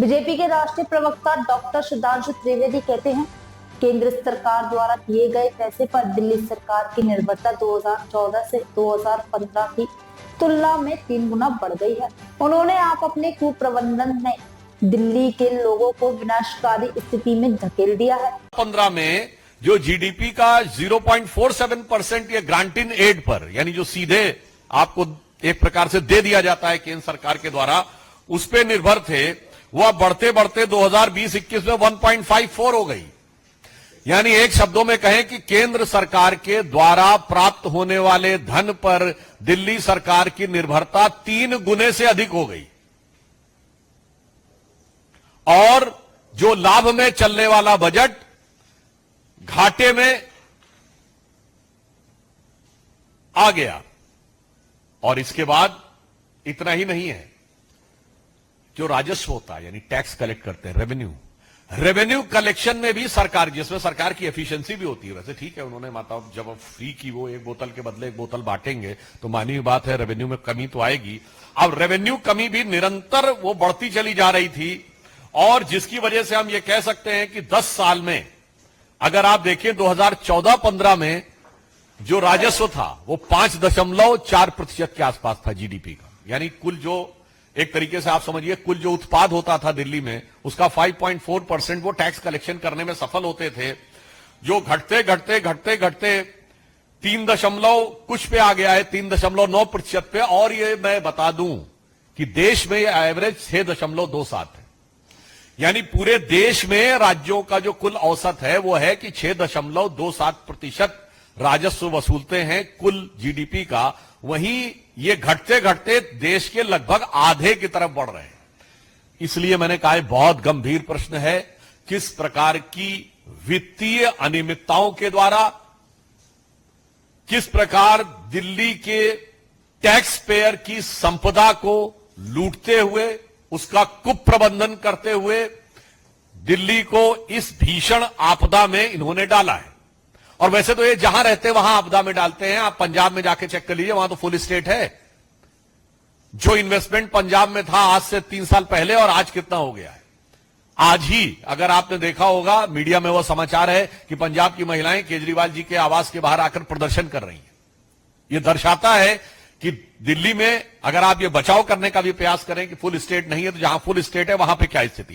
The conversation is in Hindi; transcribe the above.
बीजेपी के राष्ट्रीय प्रवक्ता डॉक्टर सुधांशु त्रिवेदी कहते हैं, केंद्र सरकार द्वारा दिए गए पैसे पर दिल्ली सरकार की निर्भरता 2014 से 2015 की तुलना में 3 गुना बढ़ गई है। उन्होंने आप अपने कुप्रबंधन में दिल्ली के लोगों को विनाशकारी स्थिति में धकेल दिया है। 15 में जो जीडीपी का 0.47% ये ग्रांटिंग एड पर, यानी जो सीधे आपको एक प्रकार से दे दिया जाता है केंद्र सरकार के द्वारा, उस पर निर्भर थे, वह बढ़ते बढ़ते 2020-21 में 1.54 हो गई। यानी एक शब्दों में कहें कि केंद्र सरकार के द्वारा प्राप्त होने वाले धन पर दिल्ली सरकार की निर्भरता 3 गुने से अधिक हो गई। और जो लाभ में चलने वाला बजट घाटे में आ गया। और इसके बाद इतना ही नहीं है, जो राजस्व होता है, यानी टैक्स कलेक्ट करते हैं, रेवेन्यू कलेक्शन में भी सरकार, जिसमें सरकार की एफिशिएंसी भी होती है। वैसे ठीक है, उन्होंने माता जब फ्री की वो एक बोतल के बदले एक बोतल बांटेंगे तो मानी हुई बात है, रेवेन्यू में कमी तो आएगी। अब रेवेन्यू कमी भी निरंतर वो बढ़ती चली जा रही थी, और जिसकी वजह से हम ये कह सकते हैं कि 10 साल में अगर आप देखें 2014-15 में जो राजस्व था वो 5.4% के आसपास था जीडीपी का। यानी कुल जो एक तरीके से आप समझिए कुल जो उत्पाद होता था दिल्ली में, उसका 5.4% वो टैक्स कलेक्शन करने में सफल होते थे, जो घटते घटते घटते घटते 3 कुछ पे आ गया है, 3.9% पे। और ये मैं बता दूं कि देश में एवरेज 6.27 है। यानी पूरे देश में राज्यों का जो कुल औसत है वो है कि 6.27% राजस्व वसूलते हैं कुल जीडीपी का। वहीं ये घटते घटते देश के लगभग आधे की तरफ बढ़ रहे हैं। इसलिए मैंने कहा बहुत गंभीर प्रश्न है, किस प्रकार की वित्तीय अनियमितताओं के द्वारा, किस प्रकार दिल्ली के टैक्स पेयर की संपदा को लूटते हुए, उसका कुप्रबंधन करते हुए दिल्ली को इस भीषण आपदा में इन्होंने डाला है। और वैसे तो ये जहां रहते हैं वहां आपदा में डालते हैं। आप पंजाब में जाके चेक कर लीजिए, वहां तो फुल स्टेट है। जो इन्वेस्टमेंट पंजाब में था आज से 3 साल पहले, और आज कितना हो गया है। आज ही अगर आपने देखा होगा मीडिया में वो समाचार है कि पंजाब की महिलाएं केजरीवाल जी के आवास के बाहर आकर प्रदर्शन कर रही हैं। यह दर्शाता है कि दिल्ली में अगर आप ये बचाव करने का भी प्रयास करें कि फुल स्टेट नहीं है, तो जहां फुल स्टेट है वहां पे क्या स्थिति।